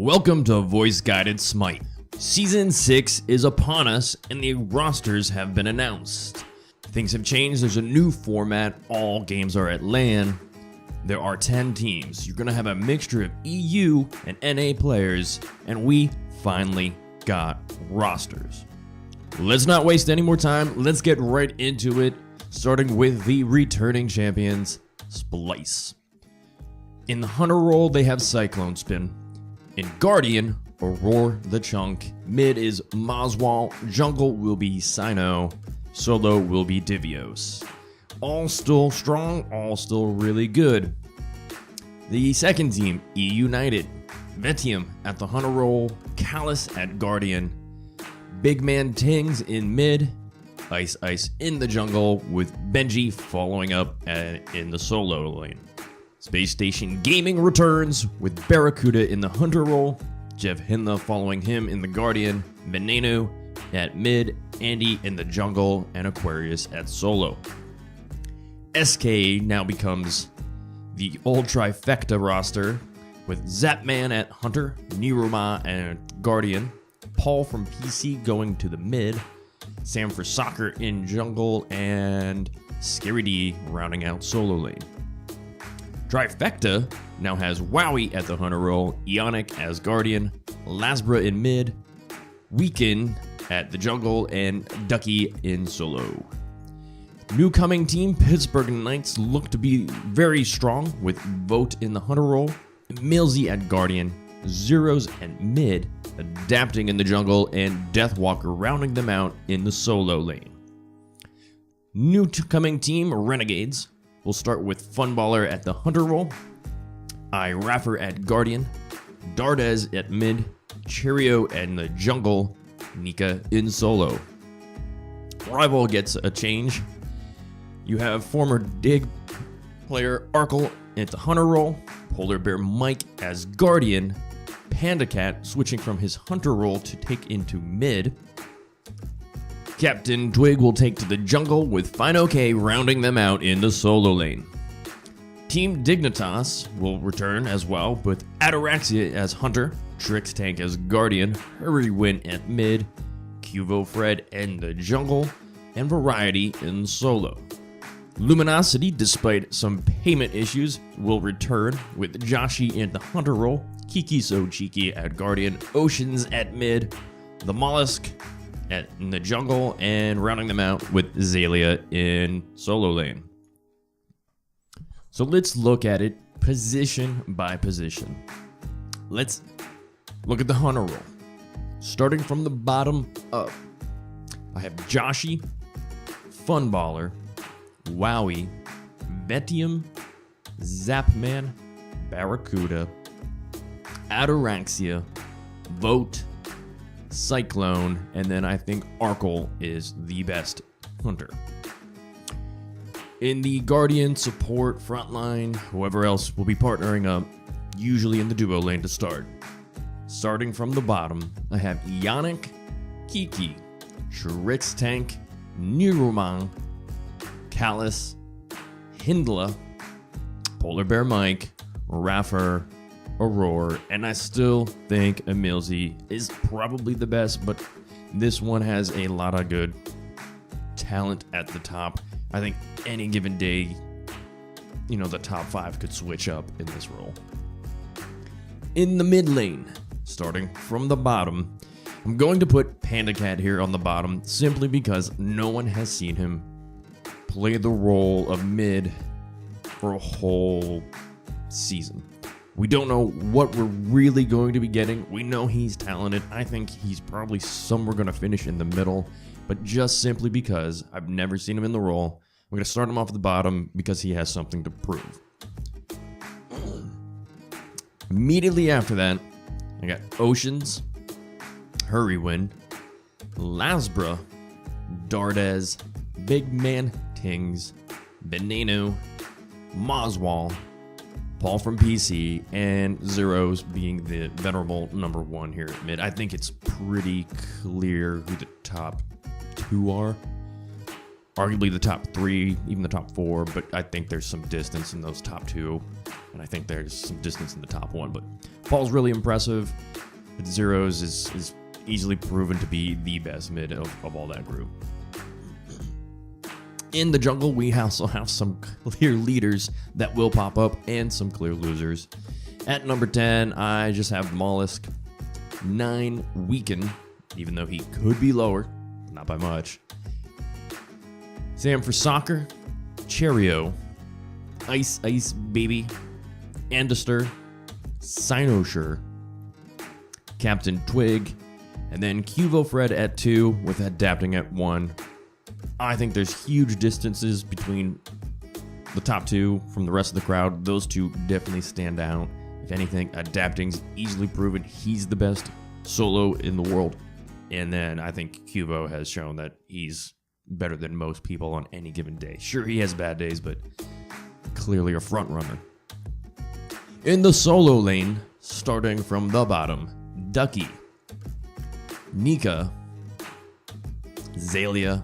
Welcome to Voice Guided Smite. Season 6 is upon us and the rosters have been announced. Things have changed, there's a new format, all games are at LAN. There are 10 teams. You're going to have a mixture of EU and NA players, and we finally got rosters. Let's not waste any more time, let's get right into it, starting with the returning champions, Splice. In the Hunter role, they have Cyclone Spin. In Guardian, Aurora the Chunk. Mid is Maswal. Jungle will be Sino. Solo will be Divios. All still strong, all still really good. The second team, E United. Vetium at the Hunter role. Callus at Guardian. Big Man Tings in mid. Ice Ice in the jungle with Benji following up in the solo lane. Space Station Gaming returns with Barracuda in the Hunter role, Jeff Hinla following him in the Guardian, Veneno at mid, Andy in the jungle, and Aquarius at solo. SK now becomes the old trifecta roster with Zapman at Hunter, Niruma at Guardian, Paul from PC going to the mid, Sam for Soccer in jungle, and Scary D rounding out solo lane. Trifecta now has Wowie at the Hunter role, Ionic as Guardian, Lasbra in mid, Weaken at the jungle, and Ducky in solo. New coming team, Pittsburgh Knights, look to be very strong with Vote in the Hunter role, Milsey at Guardian, Zeros at mid, adapting in the jungle, and Deathwalker rounding them out in the solo lane. New coming team, Renegades. We'll start with Funballer at the Hunter role, Iraffer at Guardian, Dardez at mid, Cheerio in the jungle, Nika in solo. Rival gets a change. You have former Dig player Arkle at the Hunter role, Polar Bear Mike as Guardian, Panda Cat switching from his Hunter role to take into mid. Captain Twig will take to the jungle with Fino K rounding them out in the solo lane. Team Dignitas will return as well with Ataraxia as Hunter, Trix Tank as Guardian, Hurry Win at mid, Cuvo Fred in the jungle, and Variety in solo. Luminosity, despite some payment issues, will return with Joshi in the Hunter role, Kiki So Cheeky at Guardian, Oceans at mid, the Mollusk in the jungle, and rounding them out with Zalia in solo lane. So let's look at it position by position. Let's look at the Hunter role. Starting from the bottom up, I have Joshi, Funballer, Wowie, Vetium, Zapman, Barracuda, Ataraxia, Vote, Cyclone, and then I think Arkle is the best Hunter. In the Guardian support frontline, whoever else will be partnering up, usually in the duo lane to start. Starting from the bottom, I have Ionic, Kiki, Trix Tank, Nirumang, Callus, Hindla, Polar Bear Mike, Raffer, Aurora, and I still think Emilzy is probably the best, but this one has a lot of good talent at the top. I think any given day, the top 5 could switch up in this role. In the mid lane, starting from the bottom, I'm going to put Panda Cat here on the bottom simply because no one has seen him play the role of mid for a whole season. We don't know what we're really going to be getting. We know he's talented. I think he's probably somewhere going to finish in the middle, but just simply because I've never seen him in the role, I'm going to start him off at the bottom because he has something to prove. Immediately after that, I got Oceans, Hurry Win, Lasbra, Dardez, Big Man Tings, Veneno, Maswal, Paul from PC, and Zeros being the venerable number 1 here at mid. I think it's pretty clear who the top 2 are. Arguably the top 3, even the top 4, but I think there's some distance in those top 2. and I think there's some distance in the top 1. But Paul's really impressive. With Zeros is easily proven to be the best mid of all that group. In the jungle, we also have some clear leaders that will pop up and some clear losers. At number 10, I just have Mollusk. 9, Weaken, even though he could be lower, not by much. Sam for Soccer, Cheerio, Ice Baby, Andister, Cynosure, Captain Twig, and then Cuvo Fred at 2 with Adapting at 1. I think there's huge distances between the top 2 from the rest of the crowd. Those 2 definitely stand out. If anything, Adapting's easily proven he's the best solo in the world. And then I think Cuvo has shown that he's better than most people on any given day. Sure, he has bad days, but clearly a front runner. In the solo lane, starting from the bottom, Ducky, Nika, Zalia,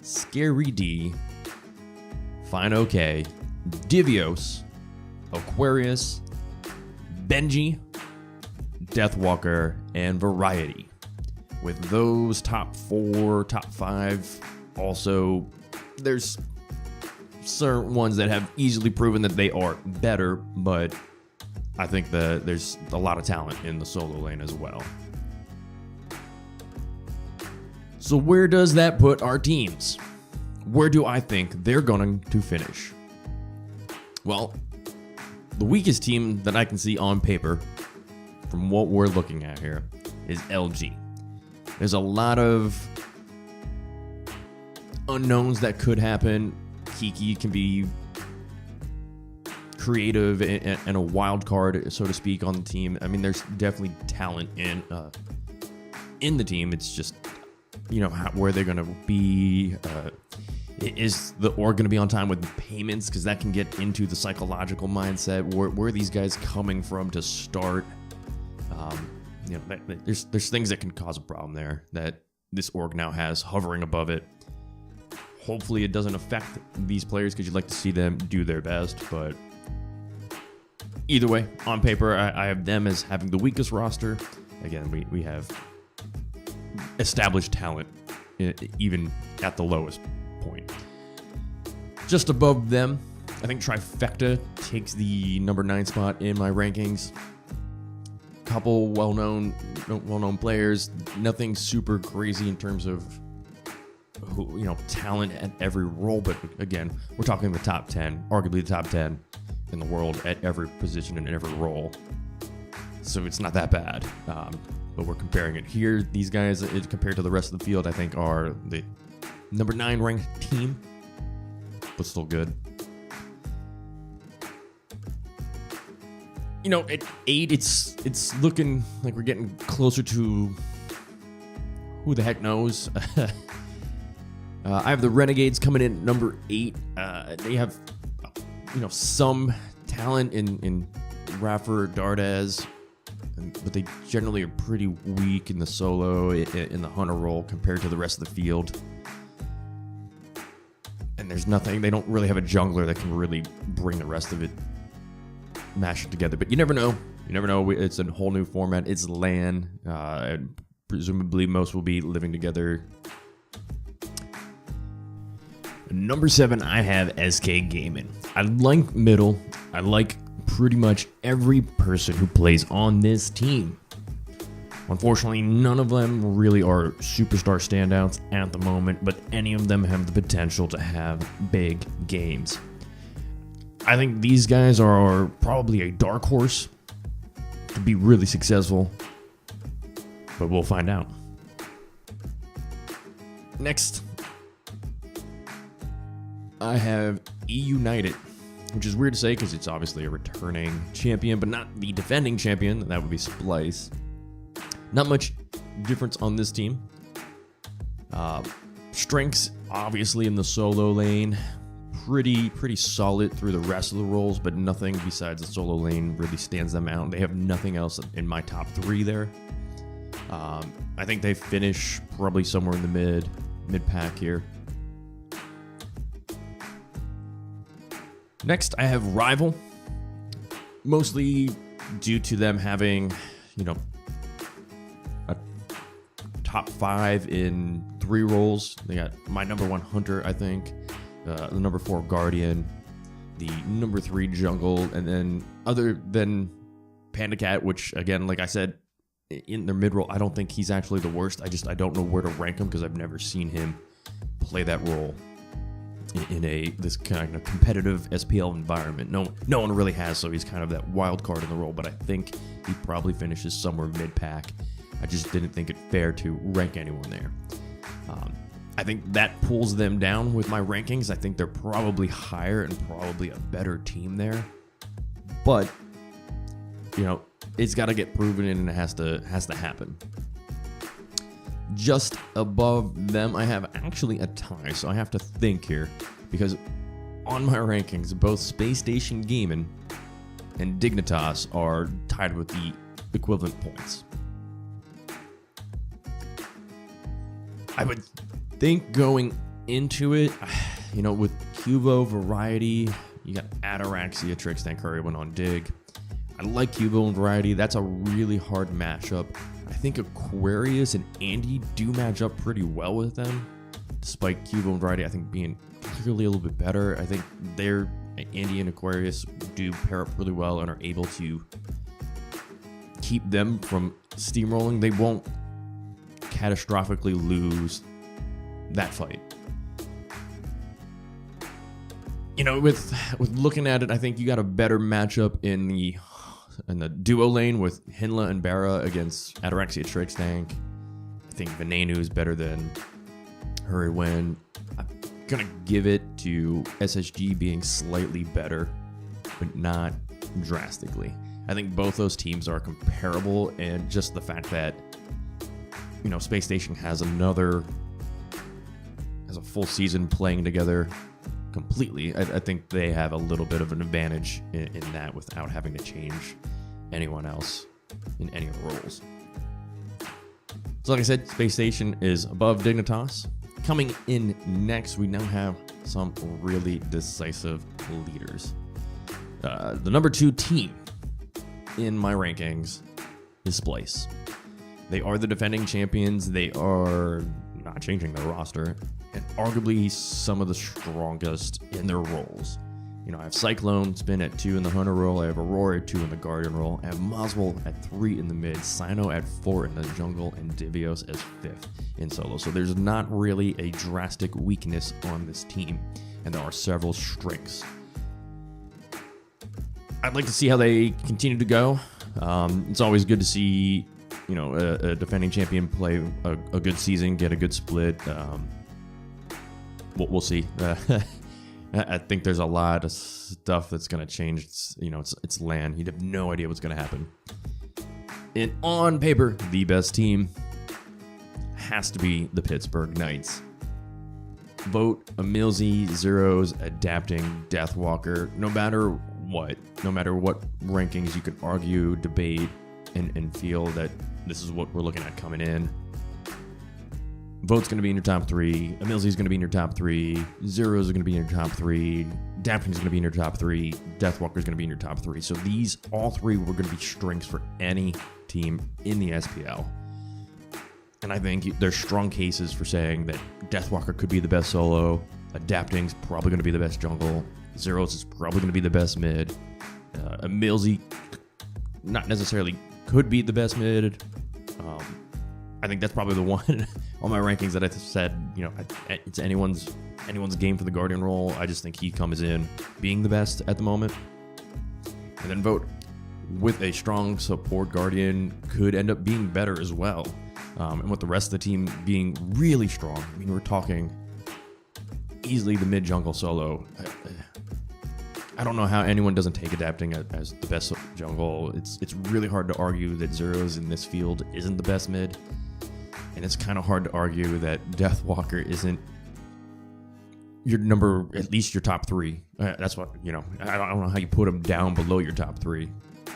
Scary D, Fine OK, Divios, Aquarius, Benji, Deathwalker, and Variety. With those top 4, top 5, also, there's certain ones that have easily proven that they are better, but I think that there's a lot of talent in the solo lane as well. So where does that put our teams? Where do I think they're going to finish? Well, the weakest team that I can see on paper, from what we're looking at here, is LG. There's a lot of unknowns that could happen. Kiki can be creative and a wild card, so to speak, on the team. I mean, there's definitely talent in the team. It's just, where they're going to be. Is the org going to be on time with payments? Because that can get into the psychological mindset. Where are these guys coming from to start? There's things that can cause a problem there that this org now has hovering above it. Hopefully it doesn't affect these players because you'd like to see them do their best. But either way, on paper, I have them as having the weakest roster. Again, we have established talent even at the lowest point. Just above them, I think Trifecta takes the number 9 spot in my rankings. Couple well-known players, nothing super crazy in terms of talent at every role, but again, we're talking the top 10, arguably the top 10 in the world at every position and every role. So it's not that bad. But we're comparing it here. These guys, compared to the rest of the field, I think are the number 9 ranked team, but still good. At 8, it's looking like we're getting closer to who the heck knows. I have the Renegades coming in at number 8. They have, some talent in Raffer, Dardaz, but they generally are pretty weak in the solo, in the hunter role compared to the rest of the field. And there's nothing, they don't really have a jungler that can really bring the rest of it mashed together. But you never know. It's a whole new format. It's LAN. And presumably most will be living together. Number 7, I have SK Gaming. I like middle. I like pretty much every person who plays on this team. Unfortunately, none of them really are superstar standouts at the moment, but any of them have the potential to have big games. I think these guys are probably a dark horse to be really successful, but we'll find out. Next, I have E-United, which is weird to say because it's obviously a returning champion, but not the defending champion. That would be Splice. Not much difference on this team. Strengths, obviously, in the solo lane. Pretty solid through the rest of the roles, but nothing besides the solo lane really stands them out. They have nothing else in my top 3 there. I think they finish probably somewhere in the mid pack here. Next, I have Rival. mostly due to them having, a top 5 in 3 roles. They got my number 1 hunter, I think, the number 4 guardian, the number 3 jungle, and then other than Panda Cat, which again, like I said, in their mid role, I don't think he's actually the worst. I don't know where to rank him because I've never seen him play that role in this kind of competitive SPL environment. No one really has, so he's kind of that wild card in the role, but I think he probably finishes somewhere mid-pack. I just didn't think it fair to rank anyone there. I think that pulls them down with my rankings. I think they're probably higher and probably a better team there. But, it's got to get proven and it has to happen. Just above them, I have actually a tie, so I have to think here, because on my rankings, both Space Station Gaming and Dignitas are tied with the equivalent points. I would think going into it, with Cubo, Variety, you got Ataraxia, Trixtan, Curry went on Dig. I like Cubo and Variety. That's a really hard matchup. I think Aquarius and Andy do match up pretty well with them, despite Cubo and Variety, I think, being clearly a little bit better. I think Andy and Aquarius do pair up really well and are able to keep them from steamrolling. They won't catastrophically lose that fight. With looking at it, I think you got a better matchup in the duo lane with Hinla and Barra against Ataraxia Trixtank. I think Venenu is better than Hurry Win. I'm gonna give it to SSG being slightly better, but not drastically. I think both those teams are comparable, and just the fact that Space Station has a full season playing together completely. I think they have a little bit of an advantage in that without having to change anyone else in any of the roles. So like I said, Space Station is above Dignitas. Coming in next, we now have some really decisive leaders. The number 2 team in my rankings is Splice. They are the defending champions. They are not changing their roster, and arguably some of the strongest in their roles. I have Cyclone Spin at 2 in the Hunter role. I have Aurora at 2 in the Guardian role. I have Moswell at 3 in the mid, Sino at 4 in the jungle, and Divios as 5th in solo. So there's not really a drastic weakness on this team, and there are several strengths. I'd like to see how they continue to go. It's always good to see a defending champion play a good season, get a good split. We'll see. I think there's a lot of stuff that's going to change. It's LAN. You'd have no idea what's going to happen. And on paper, the best team has to be the Pittsburgh Knights. Vote Emilzy, Zeros, Adapting, Deathwalker. No matter what rankings you could argue, debate, and feel that this is what we're looking at coming in. Vote's going to be in your top 3. Emilzy's going to be in your top 3. Zeros are going to be in your top 3. Adapting's going to be in your top 3. Deathwalker's going to be in your top 3. So these, all 3, were going to be strengths for any team in the SPL. And I think there's strong cases for saying that Deathwalker could be the best solo. Adapting's probably going to be the best jungle. Zeros is probably going to be the best mid. Emilzy, not necessarily could be the best mid. I think that's probably the one on my rankings that I said, it's anyone's game for the Guardian role. I just think he comes in being the best at the moment. And then Vote with a strong support Guardian could end up being better as well. And with the rest of the team being really strong, we're talking easily the mid jungle solo. I don't know how anyone doesn't take Adapting as the best jungle. It's really hard to argue that Zeros in this field isn't the best mid. And it's kind of hard to argue that Deathwalker isn't at least your top 3. That's what, I don't know how you put him down below your top 3.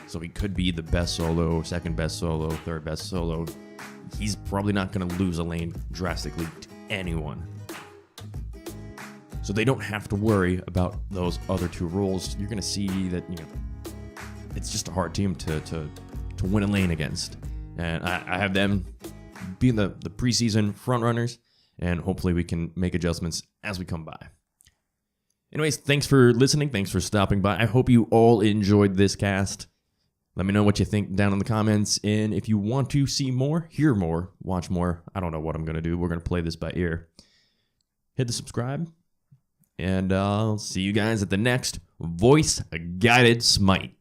So he could be the best solo, second best solo, third best solo. He's probably not going to lose a lane drastically to anyone. So they don't have to worry about those other 2 roles. You're going to see that, it's just a hard team to win a lane against. And I have them being the preseason front runners, and hopefully we can make adjustments as we come by. Anyways, thanks for listening. Thanks for stopping by. I hope you all enjoyed this cast. Let me know what you think down in the comments. And if you want to see more, hear more, watch more, I don't know what I'm going to do. We're going to play this by ear. Hit the subscribe. And I'll see you guys at the next Voice Guided Smite.